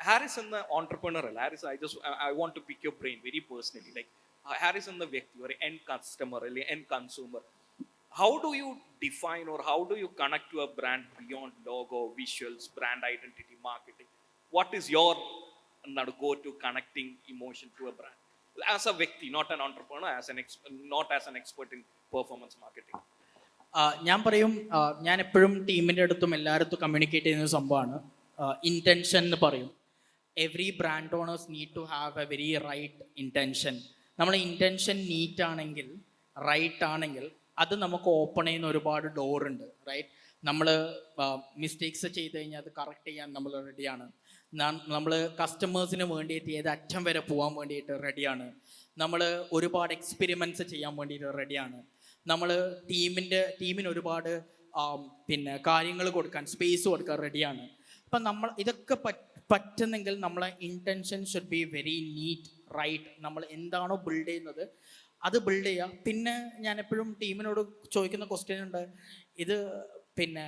Harris and the entrepreneurial, Harris, I want to pick your brain very personally. Like Harris and the വ്യക്തി, or end customer, or end consumer. How do you define or how do you connect to a brand beyond logo, visuals, brand identity, marketing? What is your go-to connecting emotion to a brand? As a വ്യക്തി, not an entrepreneur, not as an expert in performance marketing. ഞാൻ പറയും, ഞാൻ എപ്പോഴും ടീമിൻ്റെ അടുത്തും എല്ലായിടത്തും communicate ചെയ്യുന്ന സംഭവമാണ് ഇൻറ്റൻഷൻ എന്ന് പറയും. Every brand owners need to have a very right intention. നമ്മുടെ ഇൻറ്റൻഷൻ നീറ്റ് ആണെങ്കിൽ, റൈറ്റ് ആണെങ്കിൽ, അത് നമുക്ക് ഓപ്പൺ ചെയ്യുന്ന ഒരുപാട് ഡോറുണ്ട്. റൈറ്റ്, നമ്മൾ മിസ്റ്റേക്സ് ചെയ്ത് കഴിഞ്ഞാൽ അത് കറക്റ്റ് ചെയ്യാൻ നമ്മൾ റെഡിയാണ്. നമ്മൾ കസ്റ്റമേഴ്സിന് വേണ്ടിയിട്ട് ഏത് അറ്റം വരെ പോകാൻ വേണ്ടിയിട്ട് റെഡിയാണ്. നമ്മൾ ഒരുപാട് എക്സ്പെരിമെൻറ്റ്സ് ചെയ്യാൻ വേണ്ടിയിട്ട് റെഡിയാണ്. നമ്മൾ ടീമിന് ഒരുപാട് പിന്നെ കാര്യങ്ങൾ കൊടുക്കാൻ, സ്പേസ് കൊടുക്കാൻ റെഡിയാണ്. അപ്പം നമ്മൾ ഇതൊക്കെ പറ്റുന്നെങ്കിൽ നമ്മളെ intention should be very neat, right. നമ്മൾ എന്താണോ ബിൽഡ് ചെയ്യുന്നത് അത് ബിൽഡ് ചെയ്യുക. പിന്നെ ഞാൻ എപ്പോഴും ടീമിനോട് ചോദിക്കുന്ന ക്വസ്റ്റ്യൻ ഉണ്ട്, ഇത് പിന്നെ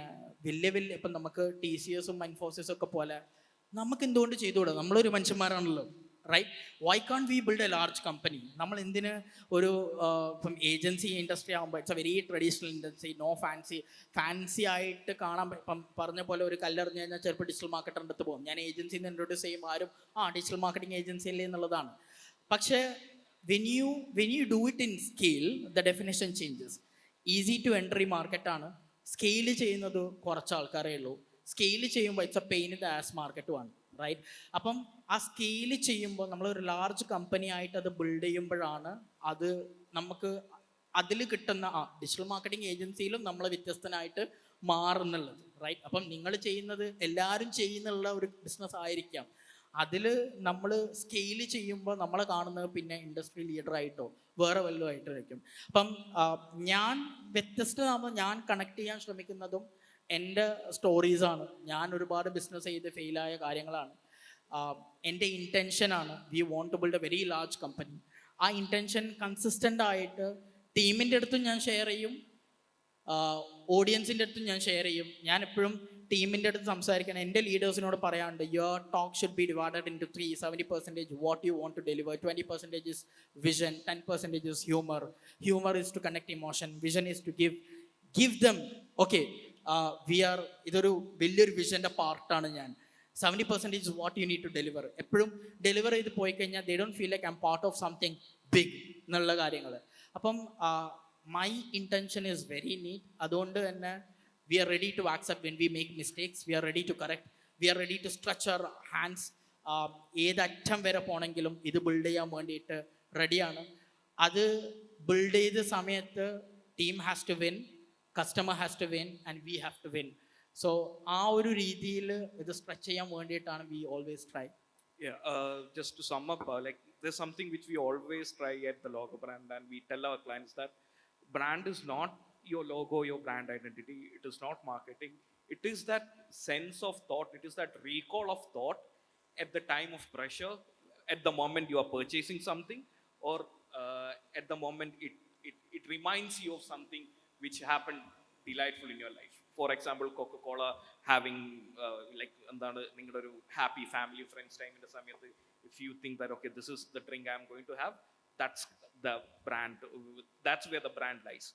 വലിയ ഇപ്പം നമുക്ക് TCSും ഇൻഫോസിസും ഒക്കെ പോലെ നമുക്ക് എന്തുകൊണ്ട് ചെയ്തുകൂടാ? നമ്മളൊരു മനുഷ്യന്മാരാണല്ലോ, right? Why can we build a large company? നമ്മൾ എന്തിന് ഒരു ഇപ്പം ഏജൻസി ഇൻഡസ്ട്രി ആകുമ്പോൾ it's a very traditional industry, no fancy ആയിട്ട് കാണാൻ. ഇപ്പം പറഞ്ഞ പോലെ ഒരു കല്ലെറിഞ്ഞ് കഴിഞ്ഞാൽ ചിലപ്പോൾ ഡിജിറ്റൽ മാർക്കറ്ററിൻ്റെ അടുത്ത് പോകും. ഞാൻ ഏജൻസിന്ന് ഇൻട്രൊഡ്യൂസ് ചെയ്യുമ്പോൾ ആരും ഡിജിറ്റൽ മാർക്കറ്റിംഗ് ഏജൻസി അല്ലേ എന്നുള്ളതാണ്. പക്ഷേ when you do it in scale, the definition changes. Easy to entry മാർക്കറ്റാണ്. സ്കെയിൽ ചെയ്യുന്നത് കുറച്ച് ആൾക്കാരേ ഉള്ളൂ. സ്കെയിൽ ചെയ്യുമ്പോൾ it's a pain in the ass മാർക്കറ്റുമാണ്, റൈറ്റ്? അപ്പം ആ സ്കെയിൽ ചെയ്യുമ്പോൾ നമ്മളൊരു ലാർജ് കമ്പനി ആയിട്ട് അത് ബിൽഡ് ചെയ്യുമ്പോഴാണ് അത് നമുക്ക് അതിൽ കിട്ടുന്ന ഡിജിറ്റൽ മാർക്കറ്റിംഗ് ഏജൻസിയിലും നമ്മൾ വ്യത്യസ്തനായിട്ട് മാറുന്നുള്ളത്, റൈറ്റ്? അപ്പം നിങ്ങൾ ചെയ്യുന്നത് എല്ലാവരും ചെയ്യുന്നുള്ള ഒരു ബിസിനസ് ആയിരിക്കാം. അതിൽ നമ്മൾ സ്കെയിൽ ചെയ്യുമ്പോൾ നമ്മളെ കാണുന്നത് പിന്നെ ഇൻഡസ്ട്രി ലീഡറായിട്ടോ വേറെ വല്ലതും ആയിട്ടായിരിക്കും. അപ്പം ഞാൻ വ്യത്യസ്തമാകുമ്പോൾ ഞാൻ കണക്ട് ചെയ്യാൻ ശ്രമിക്കുന്നതും എൻ്റെ സ്റ്റോറീസാണ്. ഞാൻ ഒരുപാട് ബിസിനസ് ചെയ്ത് ഫെയിലായ കാര്യങ്ങളാണ്. എൻ്റെ ഇൻറ്റൻഷനാണ് we want to build a very large company. ആ ഇൻറ്റൻഷൻ കൺസിസ്റ്റൻ്റ് ആയിട്ട് ടീമിൻ്റെ അടുത്തും ഞാൻ ഷെയർ ചെയ്യും, ഓഡിയൻസിൻ്റെ അടുത്തും ഞാൻ ഷെയർ ചെയ്യും. ഞാൻ എപ്പോഴും ടീമിൻ്റെ അടുത്ത് സംസാരിക്കണം. എൻ്റെ ലീഡേഴ്സിനോട് പറയാറുണ്ട്, your talk should be divided into 3. 70% what you want to deliver, 20% is vision, 10% is humour. Humour is to connect emotion, vision is to give them. Okay, ഇതൊരു വലിയൊരു വിഷൻ്റെ പാർട്ടാണ് ഞാൻ. 70% is what you need to deliver. എപ്പോഴും deliver ചെയ്ത് പോയി കഴിഞ്ഞാൽ they don't feel like I'm part of something big എന്നുള്ള കാര്യങ്ങൾ. അപ്പം my intention is very NEET. അതുകൊണ്ട് തന്നെ we are ready to accept when we make mistakes, we are ready to correct, we are ready to stretch our hands. ഏതറ്റം വരെ പോകണമെങ്കിലും ഇത് build ചെയ്യാൻ വേണ്ടിയിട്ട് റെഡിയാണ്. അത് ബിൽഡ് ചെയ്ത സമയത്ത് team has to win, customer has to win and we have to win. So ആ ഒരു രീതിയിൽ ഇത് സ്ട്രെച്ച് ചെയ്യാൻ വേണ്ടിയിട്ടാണ് we always try. Just to sum up, like there's something which we always try at the Logo brand, and we tell our clients that brand is not your logo, your brand identity. It is not marketing. It is that sense of thought. It is that recall of thought at the time of pressure, at the moment you are purchasing something, or at the moment it reminds you of something which happened delightful in your life. For example, Coca-Cola having like എന്താണ് നിങ്ങളുടെ ഒരു happy family friends time in the സമയത്ത്, if you think that okay, this is the drink I am going to have, that's the brand, that's where the brand lies.